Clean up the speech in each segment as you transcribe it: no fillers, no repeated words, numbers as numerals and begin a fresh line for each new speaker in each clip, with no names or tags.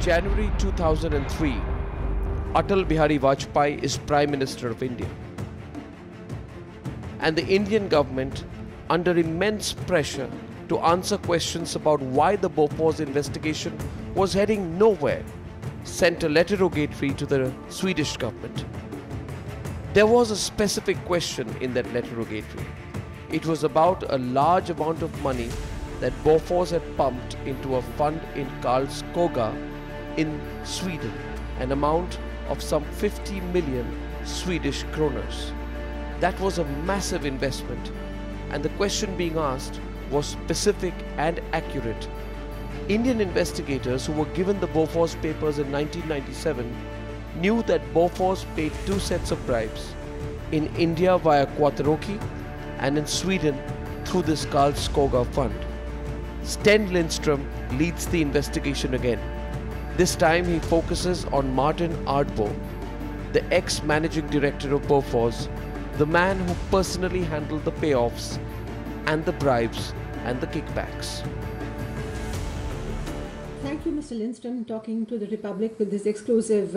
January 2003, Atal Bihari Vajpayee is Prime Minister of India. And the Indian government, under immense pressure to answer questions about why the Bofors investigation was heading nowhere, sent a letter-rogatory to the Swedish government. There was a specific question in that letter-rogatory. It was about a large amount of money that Bofors had pumped into a fund in Karlskoga in Sweden, an amount of some 50 million Swedish kroners. That was a massive investment, and the question being asked was specific and accurate. Indian investigators who were given the Bofors papers in 1997 knew that Bofors paid two sets of bribes, in India via Quattrochi and in Sweden through this Karlskoga fund. Sten Lindström leads the investigation again. This time he focuses on Martin Ardbo, the ex-managing director of Bofors, the man who personally handled the payoffs and the bribes and the kickbacks.
Thank you, Mr. Lindström, talking to the Republic with this exclusive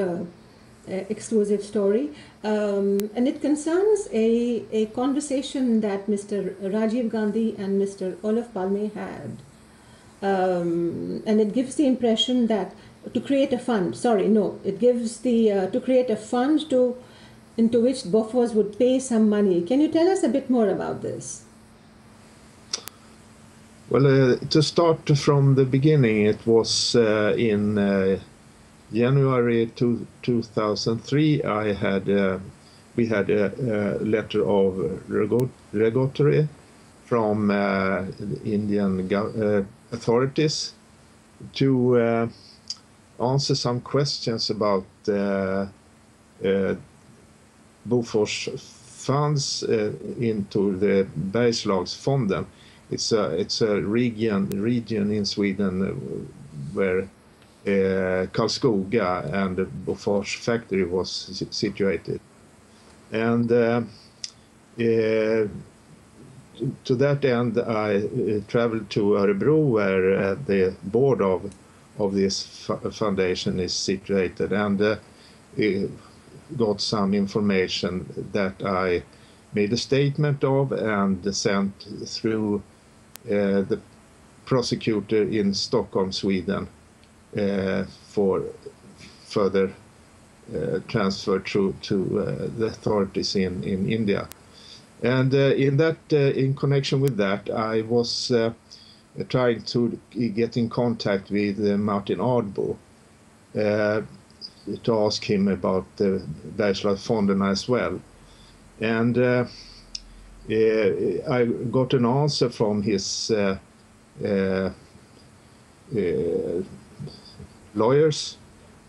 story. And it concerns a conversation that Mr. Rajiv Gandhi and Mr. Olof Palme had. And it gives the impression that to create a fund, to create a fund into which Bofors would pay some money. Can you tell us a bit more about this?
Well, to start from the beginning, it was in January 2003. We had a letter of rogatory from the Indian authorities to answer some questions about Bofors funds into the Bergslagsfonden. It's a region in Sweden where Karlskoga and the Bofors factory was situated. And to that end, I traveled to Örebro, where the board of this foundation is situated, and got some information that I made a statement of and sent through the prosecutor in Stockholm, Sweden, for further transfer to the authorities in India. And in connection with that, I was trying to get in contact with Martin Ardbo to ask him about the Bergslagsfonden as well. And I got an answer from his lawyers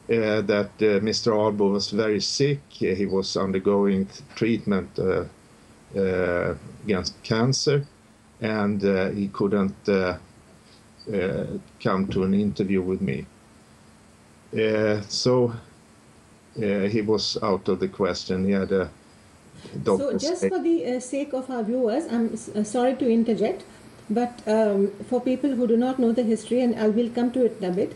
that Mr. Ardbo was very sick. He was undergoing treatment against cancer, and he couldn't come to an interview with me. So he was out of the question. He had a doctor.
So just for the sake of our viewers, I'm sorry to interject, but for people who do not know the history, and I will come to it in a bit,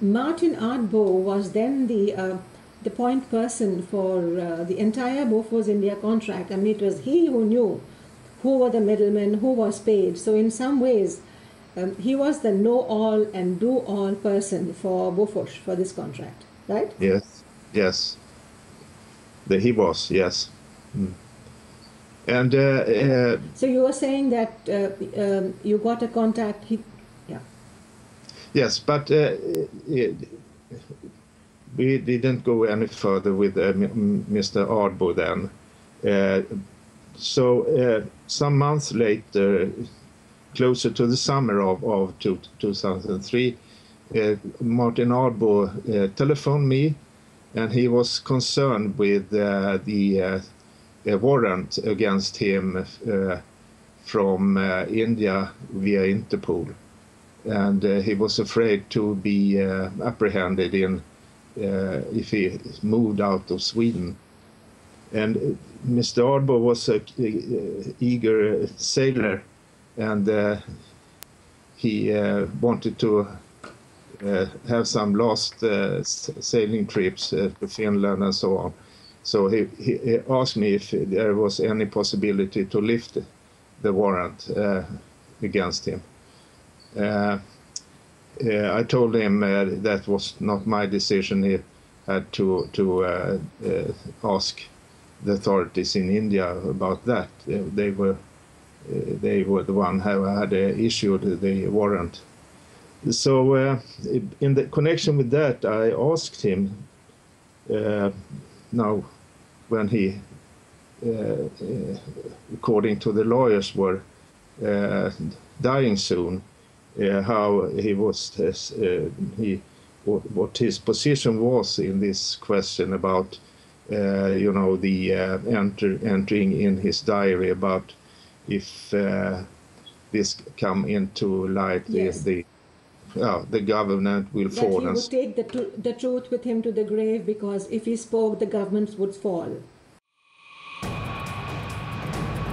Martin Ardbo was then the point person for the entire Bofors India contract. I mean, it was he who knew who were the middlemen, who was paid. So in some ways, he was the know-all and do-all person for Bofors for this contract, right?
Yes. He was, yes. Mm. And
so you were saying that you got a contact.
Yes, but we didn't go any further with Mr. Ardbo then. So some months later, closer to the summer of 2003, Martin Ardbo telephoned me, and he was concerned with the warrant against him from India via Interpol. And he was afraid to be apprehended if he moved out of Sweden. And Mr. Ardbo was an eager sailor, and he wanted to have some last sailing trips to Finland and so on. So he asked me if there was any possibility to lift the warrant against him. I told him that was not my decision. He had to ask the authorities in India about that. They were the one who had issued the warrant. So in the connection with that, I asked him now when he, according to the lawyers, were dying soon, how he was, what his position was in this question about, the entering in his diary about if this come into light,
yes.
the government will
that
fall.
He would take the truth with him to the grave, because if he spoke, the government would fall.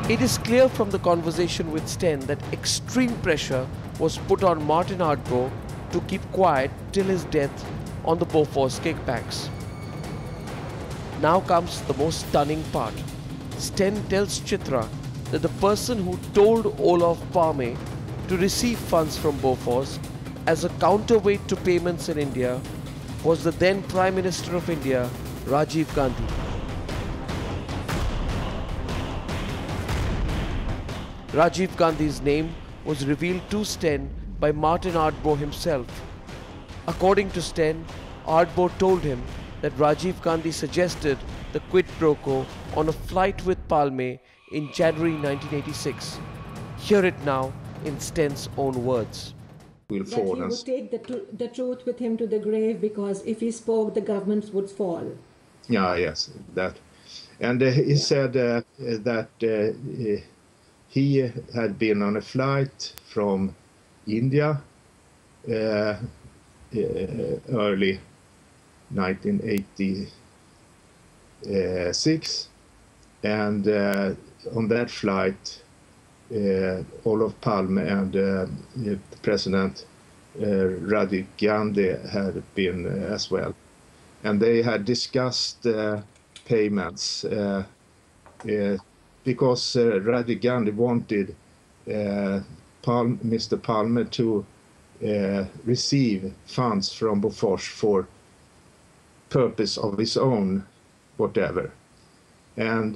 It is clear from the conversation with Sten that extreme pressure was put on Martin Ardbo to keep quiet till his death on the Bofors kickbacks. Now comes the most stunning part. Sten tells Chitra that the person who told Olof Palme to receive funds from Bofors as a counterweight to payments in India was the then Prime Minister of India, Rajiv Gandhi. Rajiv Gandhi's name was revealed to Sten by Martin Ardbo himself. According to Sten, Ardbo told him that Rajiv Gandhi suggested the quid pro quo on a flight with Palme in January 1986. Hear it now in Sten's own words.
That he would take the truth with him to the grave, because if he spoke, the government would fall.
Yeah, yes, that. And he said that he had been on a flight from India early 1986, and on that flight Olof Palme and President Rajiv Gandhi had been as well, and they had discussed payments because Rajiv Gandhi wanted Mr. Palme to receive funds from Bofors for purpose of his own, whatever. And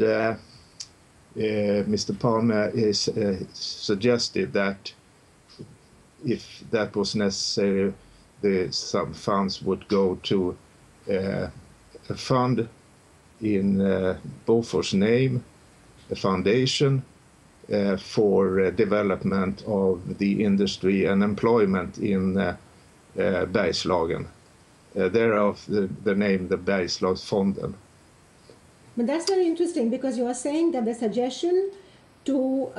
Mr. Palme suggested that if that was necessary, some funds would go to a fund in Bofors' name, a foundation for development of the industry and employment in Bergslagen. Thereof the name, the Bergslagsfonden.
But that's very interesting, because you are saying that the suggestion to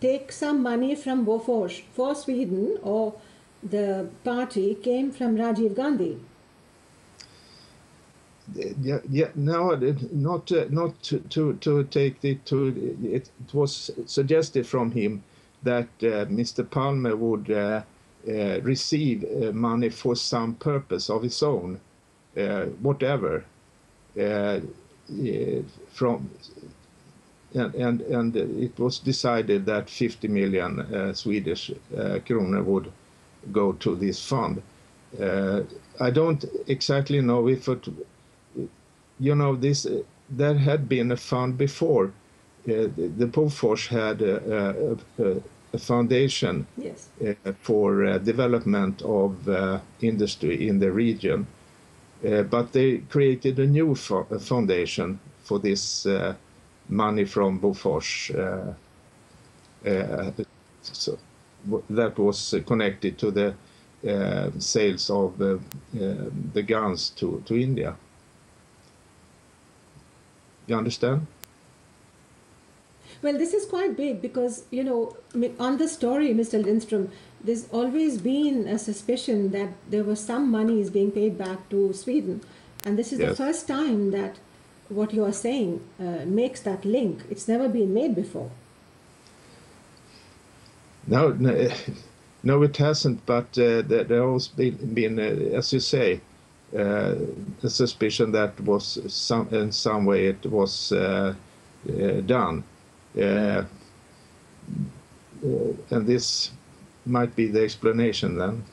take some money from Bofors for Sweden or the party came from Rajiv Gandhi.
Yeah, no, not to take it to. It was suggested from him that Mr. Palme would receive money for some purpose of his own, whatever. From and it was decided that 50 million Swedish kronor would go to this fund. I don't exactly know if it, this there had been a fund before. The Bofors had a foundation,
yes,
for development of industry in the region. But they created a new foundation for this money from Bofors. So that was connected to the sales of the guns to India. You understand?
Well, this is quite big because, on the story, Mr. Lindström, there's always been a suspicion that there was some money is being paid back to Sweden. And this is the first time that what you are saying makes that link. It's never been made before.
No, No, it hasn't, but there has been as you say, a suspicion that was in some way it was done. And this might be the explanation then.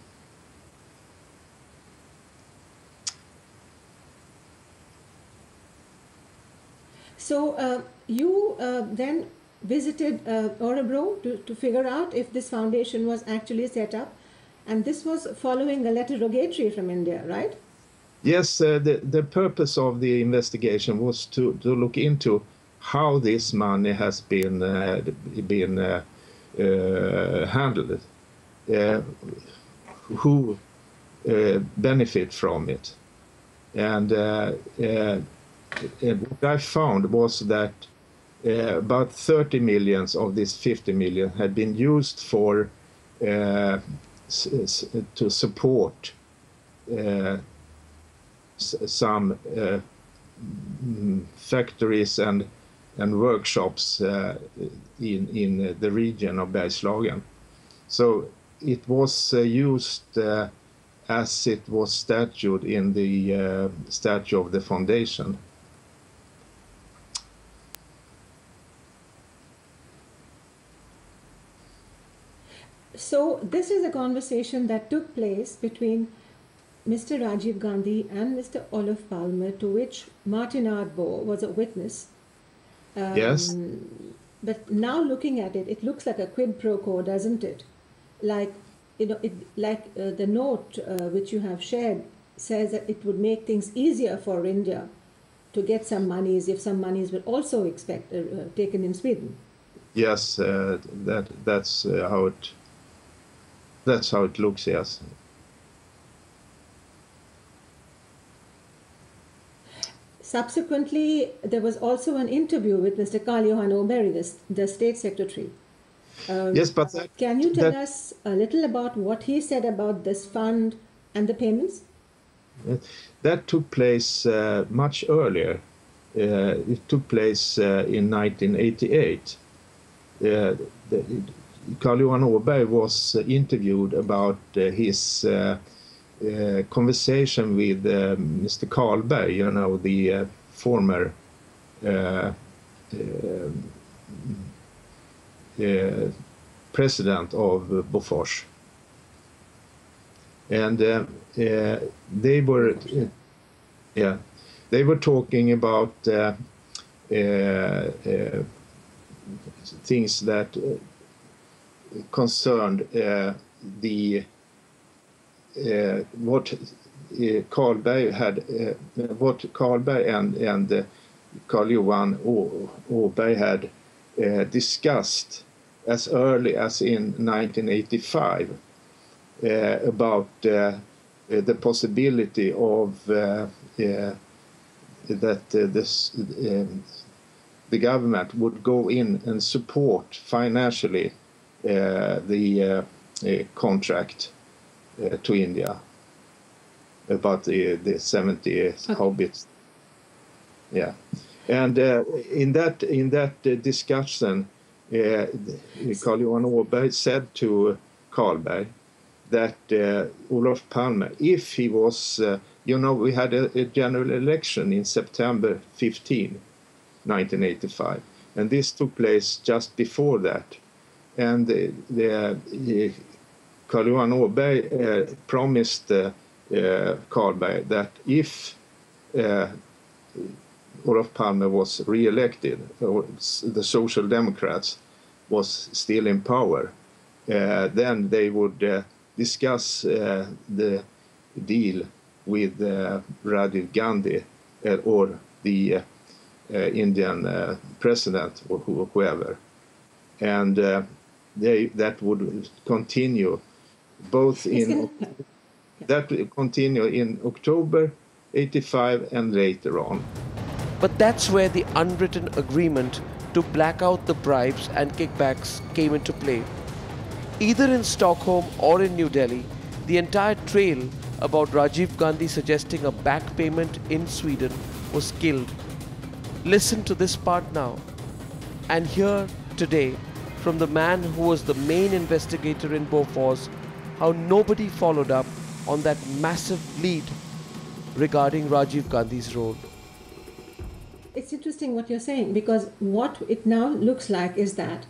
So you then visited Örebro to figure out if this foundation was actually set up, and this was following a letter rogatory from India, right?
Yes, the purpose of the investigation was to look into how this money has been handled, who benefit from it, and what I found was that about 30 million of this 50 million had been used for to support some factories and workshops in the region of Bergslagen. So it was used as it was statued in the statute of the foundation.
So this is a conversation that took place between Mr. Rajiv Gandhi and Mr. Olof Palme, to which Martin Ardbo was a witness.
Yes.
But now looking at it, it looks like a quid pro quo, doesn't it? Like, you know, the note which you have shared says that it would make things easier for India to get some monies if some monies were also taken in Sweden.
Yes, that's how it looks. Yes.
Subsequently, there was also an interview with Mr. Carl-Johan Åberg, the State Secretary.
Yes, but
can you tell us a little about what he said about this fund and the payments?
That took place much earlier. It took place in 1988. Carl-Johan Åberg was interviewed about his conversation with Mr. Carlberg, you know, the former president of Bofors, and they were talking about things that concerned what Carlberg and Carl-Johan Åberg had discussed as early as in 1985 about the possibility of that the government would go in and support financially the contract to India about the 70 Haubits. Yeah, and in that discussion, Carl-Johan Åberg said to Carlberg that Olof Palme, if he was, you know, we had a general election in September 15, 1985, and this took place just before that, and Carl-Johan Åberg promised Carlberg that if Olof Palme was re-elected, or the Social Democrats was still in power, then they would discuss the deal with Rajiv Gandhi or the Indian president or whoever, and that would continue both in October 85 and later on.
But that's where the unwritten agreement to black out the bribes and kickbacks came into play. Either in Stockholm or in New Delhi, the entire trail about Rajiv Gandhi suggesting a back payment in Sweden was killed. Listen to this part now, and hear today from the man who was the main investigator in Bofors how nobody followed up on that massive lead regarding Rajiv Gandhi's role.
It's interesting what you're saying, because what it now looks like is that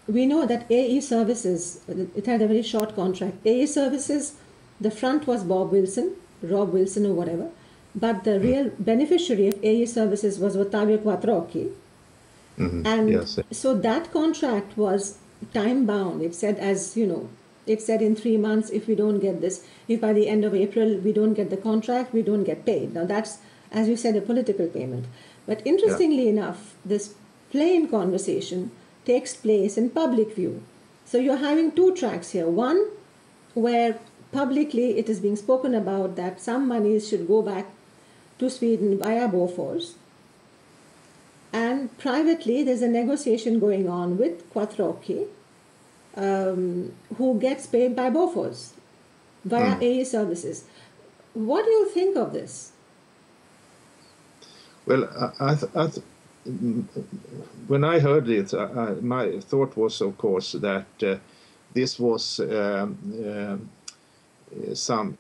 we know that AE Services, it had a very short contract. AE Services, the front was Rob Wilson or whatever, but the real beneficiary of AE Services was Ottavio Quattrocchi. And yes. So that contract was time bound. It said, as you know, it said in 3 months, if we don't get this, if by the end of April we don't get the contract, we don't get paid. Now that's, as you said, a political payment. But interestingly enough, this plain conversation takes place in public view. So you're having two tracks here. One where publicly it is being spoken about that some monies should go back to Sweden via Bofors. And privately, there's a negotiation going on with Quattrocchi, who gets paid by Bofors via AE Services. What do you think of this?
Well, when I heard it, my thought was, of course, that this was some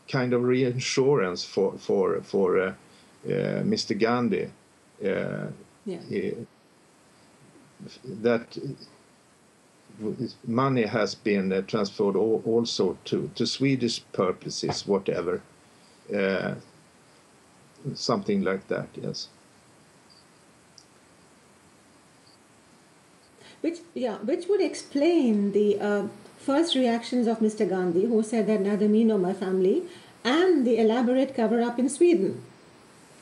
kind of reinsurance for Mr. Gandhi, that money has been transferred also to Swedish purposes, whatever, something like that, yes.
Which would explain the first reactions of Mr. Gandhi, who said that neither me nor my family, and the elaborate cover-up in Sweden.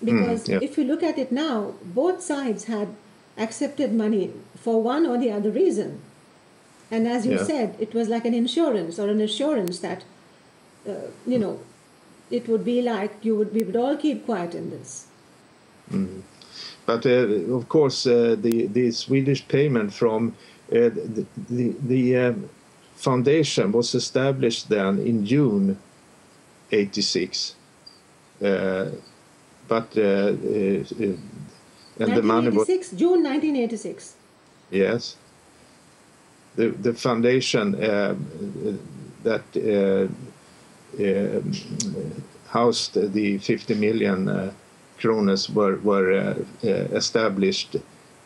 Because if you look at it now, both sides had accepted money for one or the other reason. And as you said, it was like an insurance or an assurance that, it would be like we would all keep quiet in this.
But of course, the Swedish payment from the foundation was established then in June '86. But and the money was
June 1986.
Yes, the foundation that housed the 50 million kronas were established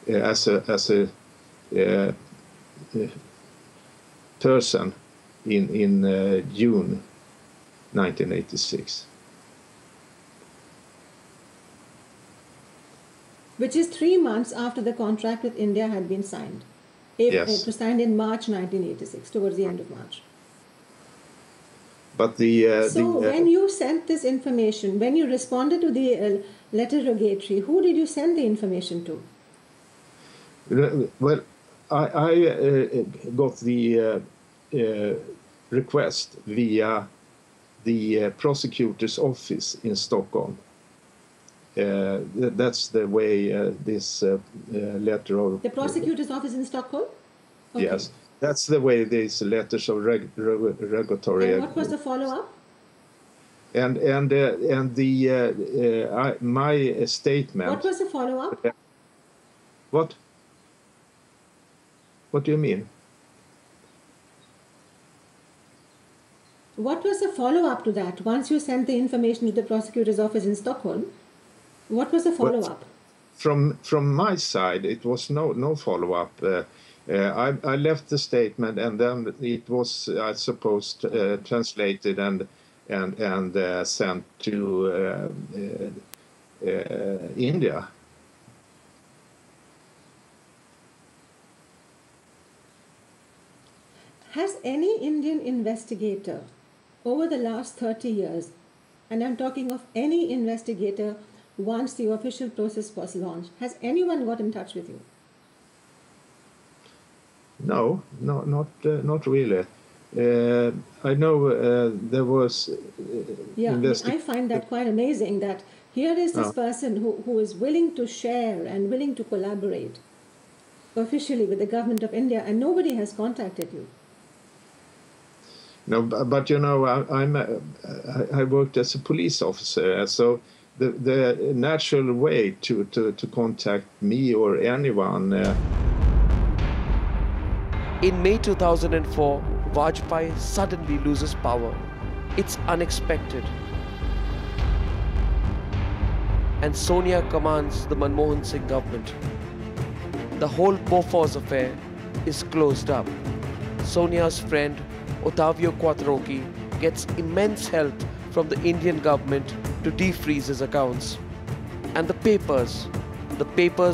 as a person in June 1986.
Which is 3 months after the contract with India had been signed. It was signed in March 1986, towards the end of March.
But
when you sent this information, when you responded to the letter rogatory, who did you send the information to?
Well, I got the request via the prosecutor's office in Stockholm. That's the way this letter of...
The prosecutor's office in Stockholm? Okay.
Yes, that's the way these letters of rogatory...
And what was the follow-up?
And my statement...
What was the follow-up?
What? What do you mean?
What was the follow-up to that? Once you sent the information to the prosecutor's office in Stockholm, what was the follow-up?
From my side, it was no follow-up. I left the statement, and then it was, I suppose, translated and sent to India.
Has any Indian investigator over the last 30 years, and I'm talking of any investigator once the official process was launched, has anyone got in touch with you?
No, not really. I know there was...
I find that quite amazing that here is this person who is willing to share and willing to collaborate officially with the government of India, and nobody has contacted you.
No, but you know, I worked as a police officer, so the natural way to contact me or anyone
In May 2004, Vajpayee suddenly loses power. It's unexpected. And Sonia commands the Manmohan Singh government. The whole Bofors affair is closed up. Sonia's friend Ottavio Quattrocchi gets immense help from the Indian government to defreeze his accounts. And the papers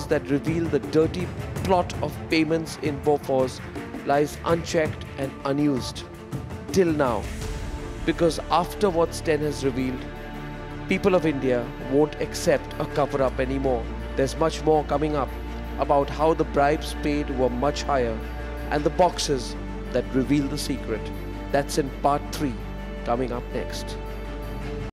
that reveal the dirty plot of payments in Bofors lies unchecked and unused till now, because after what Sten has revealed, people of India won't accept a cover-up anymore. There's much more coming up about how the bribes paid were much higher and the boxes that reveal the secret. That's in part 3, coming up next.